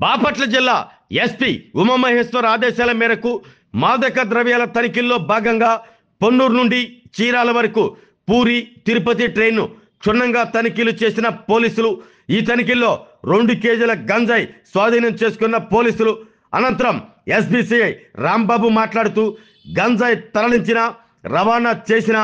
బాపట్ల జిల్లా ఎస్పీ ఉమామహేశ్వర్ ఆదేశాల మేరకు మాదక ద్రవ్యాల తనిఖీల్లో భాగంగా పొన్నూరు నుండి చీరాల వరకు పూరి తిరుపతి ట్రైన్ను క్షుణ్ణంగా తనిఖీలు చేసిన పోలీసులు ఈ తనిఖీల్లో 2 కేజీల గంజాయి స్వాధీనం చేసుకున్న పోలీసులు అనంతరం ఎస్బీసీఐ రాంబాబు మాట్లాడుతూ గంజాయి తరలించిన రవాణా చేసిన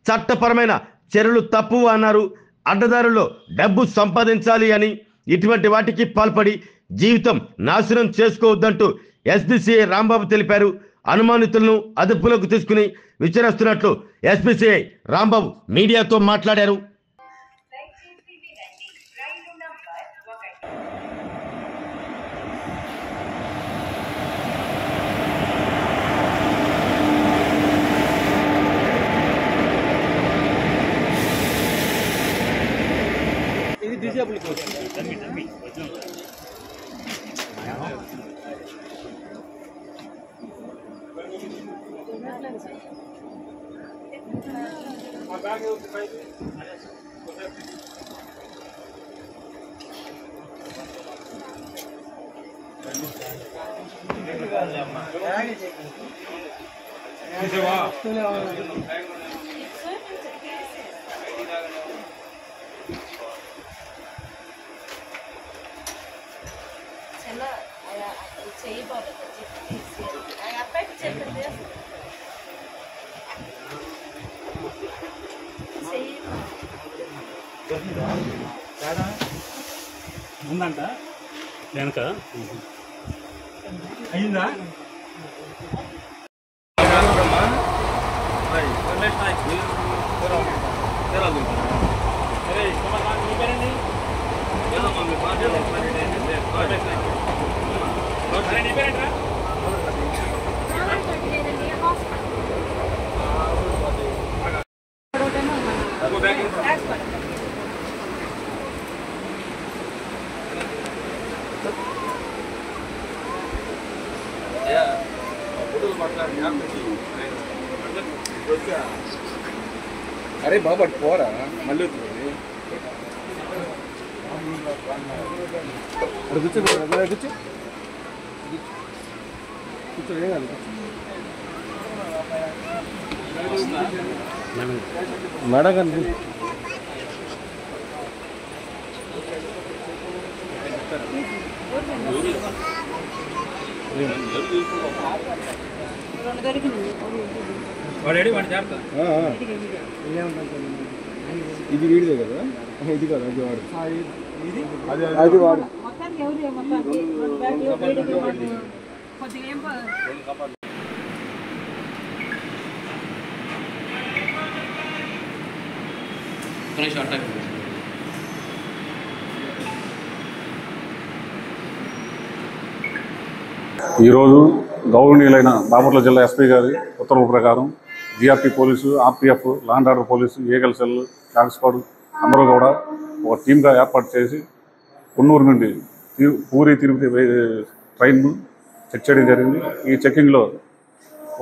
చట్టపరమైన చర్యలు తప్పు అన్నారు. అడ్డదారుల్లో డబ్బు సంపాదించాలి అని ఇటువంటి వాటికి పాల్పడి జీవితం నాశనం చేసుకోవద్దంటూ ఎస్బీసీఐ రాంబాబు తెలిపారు. అనుమానితులను అదుపులోకి తీసుకుని విచారిస్తున్నట్లు ఎస్బీసీఐ రాంబాబు మీడియాతో మాట్లాడారు. ఉందంట వెనక అయిందా अरे बाबा पोरा मल्ल కూర్చో కూర్చో మేడం ఇది వీడిదే కదా, ఇది కదా, అది వాడు, అది వాడు. ఈరోజు గౌరవనీయులైన బాపట్ల జిల్లా ఎస్పీ గారి ఉత్తర్వుల ప్రకారం GRP police, RPF, law and order police, eagle cell, dog squad అందరూ కూడా ఒక టీమ్గా ఏర్పాటు చేసి కొన్నూరు నుండి పూరి తిరుపతి ట్రైన్ను చెక్ చేయడం జరిగింది. ఈ చెక్కింగ్లో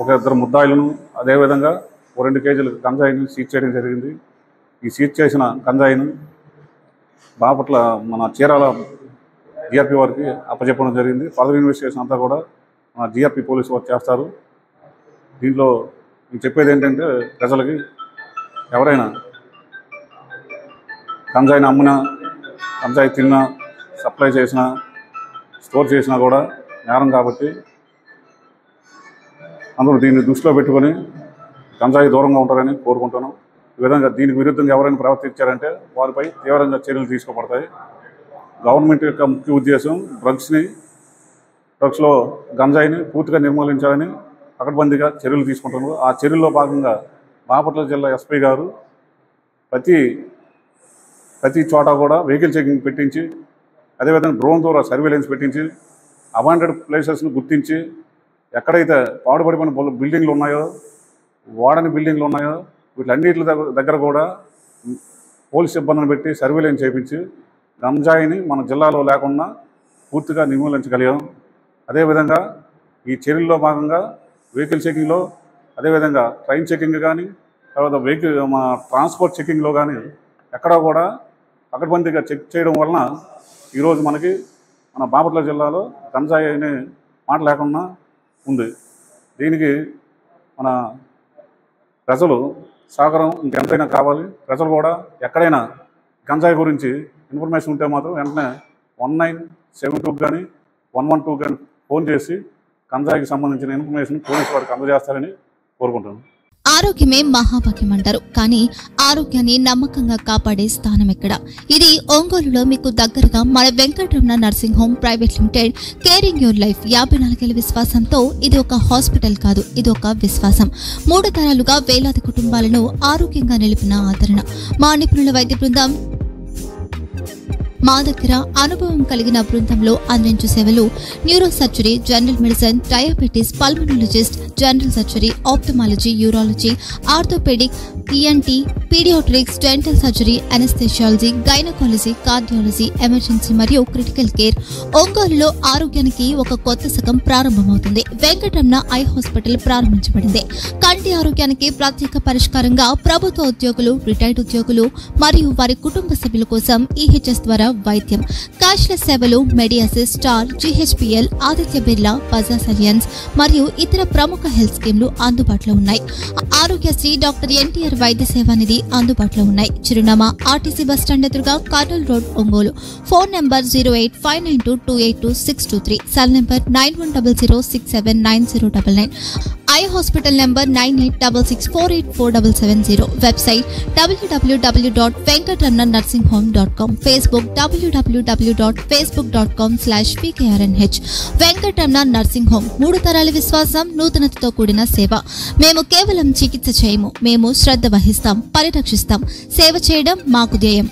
ఒక 2 ముద్దాయిలను అదేవిధంగా 2 కేజీల గంజాయిని సీజ్ చేయడం జరిగింది. ఈ సీజ్ చేసిన గంజాయిని బాపట్ల మన చీరాల జీఆర్పీ వారికి అప్పచెప్పడం జరిగింది. ఫర్దర్ ఇన్వెస్టిగేషన్ అంతా కూడా మన జీఆర్పీ పోలీసు వారు చేస్తారు. దీంట్లో నేను చెప్పేది ఏంటంటే, ప్రజలకి ఎవరైనా గంజాయిని అమ్మినా, గంజాయి తిన్నా, సప్లై చేసినా, స్టోర్ చేసినా కూడా నేరం కాబట్టి అందరూ దీన్ని దృష్టిలో పెట్టుకొని గంజాయి దూరంగా ఉంటారని కోరుకుంటున్నాం. ఈ విధంగా దీనికి విరుద్ధంగా ఎవరైనా ప్రవర్తించారంటే వారిపై తీవ్రంగా చర్యలు తీసుకోబడతాయి. గవర్నమెంట్ యొక్క ముఖ్య ఉద్దేశం డ్రగ్స్లో గంజాయిని పూర్తిగా నిర్మూలించాలని పకడ్బందీగా చర్యలు తీసుకుంటున్నారు. ఆ చర్యల్లో భాగంగా బాపట్ల జిల్లా ఎస్పీ గారు ప్రతి చోట కూడా వెహికల్ చెకింగ్ పెట్టించి, అదేవిధంగా డ్రోన్ ద్వారా సర్వేలెన్స్ పెట్టించి, అవాంటెడ్ ప్లేసెస్ని గుర్తించి, ఎక్కడైతే పాడుపడిపోయిన బిల్డింగ్లు ఉన్నాయో, వాడని బిల్డింగ్లు ఉన్నాయో వీటన్నిటి దగ్గర కూడా పోలీస్ సిబ్బందిని పెట్టి సర్వేలెన్స్ చేయించి గంజాయిని మన జిల్లాలో లేకుండా పూర్తిగా నిర్మూలించగలిగాం. అదేవిధంగా ఈ చర్యల్లో భాగంగా వెహికల్ చెకింగ్లో, అదేవిధంగా ట్రైన్ చెకింగ్ కానీ, తర్వాత వెహికల్ ట్రాన్స్పోర్ట్ చెకింగ్లో కానీ ఎక్కడా కూడా పకడ్బందీగా చెక్ చేయడం వలన ఈరోజు మనకి మన బాపట్ల జిల్లాలో గంజాయి అనే మాట లేకుండా ఉంది. దీనికి మన ప్రజలు సహకారం ఇంకెంతైనా కావాలి. ప్రజలు కూడా ఎక్కడైనా గంజాయి గురించి ఇన్ఫర్మేషన్ ఉంటే మాత్రం వెంటనే 1972 కానీ 112 కానీ ఫోన్ చేసి గంజాయికి సంబంధించిన ఇన్ఫర్మేషన్ పోలీసు వారికి అందజేస్తారని కోరుకుంటున్నాను. ఆరోగ్యమే మహాభాగ్యం అంటారు, కానీ ఆరోగ్యాన్ని నమ్మకంగా కాపాడే స్థానం ఎక్కడ? ఇది ఒంగోలులో మీకు దగ్గరగా మన Venkataramana nursing home private limited. Caring your life 54 ఏళ్ల విశ్వాసంతో ఇది ఒక హాస్పిటల్ కాదు, ఇది ఒక విశ్వాసం. 3 తరాలుగా వేలాది కుటుంబాలను ఆరోగ్యంగా నిలిపిన ఆదరణ. మా నిపుణుల వైద్య బృందం మా దగ్గర అనుభవం కలిగిన బృందంలో అందించే సేవలు neuro surgery, general medicine, diabetes, pulmonologist, general surgery, ophthalmology, urology, orthopaedic, ENT, paediatrics, dental surgery, anaesthesiology, gynaecology, cardiology, emergency మరియు క్రిటికల్ కేర్. ఒంగోలులో ఆరోగ్యానికి ఒక కొత్త శకం ప్రారంభమవుతుంది. వెంకటరమణ ఐ హాస్పిటల్ ప్రారంభించబడింది. కంటి ఆరోగ్యానికి ప్రత్యేక పరిష్కారంగా ప్రభుత్వ ఉద్యోగులు, రిటైర్డ్ ఉద్యోగులు మరియు వారి కుటుంబ సభ్యుల కోసం ఈహెచ్ఎస్ ద్వారా వైద్యం. క్యాష్లెస్ సేవలు మెడియాసిస్, స్టార్, జీహెచ్పీఎల్, ఆదిత్య బిర్లా, బజాజ్ అలియన్స్ మరియు ఇతర ప్రముఖ హెల్త్ స్కీమ్లు అందుబాటులో ఉన్నాయి. ఆరోగ్యశ్రీ, డాక్టర్ ఎన్టీఆర్ వైద్య సేవానిధి అందుబాటులో ఉన్నాయి. చిరునామా ఆర్టీసీ బస్టాండ్ ఎదురుగా, Kurnool road, Ongole. Phone number 08592282623, cell number 9100679099, eye hospital number 9866484770, website www.venkatramananursinghome.com, Facebook www.facebook.com/vkrnh. Venkataramana nursing home, 3 తరాల విశ్వాసం, నూతనతతో కూడిన సేవ. మేము కేవలం చికిత్స చేయము, మేము శ్రద్ధ వహిస్తాం, పరిరక్షిస్తాం. సేవ చేయడం మాకు ధ్యేయం.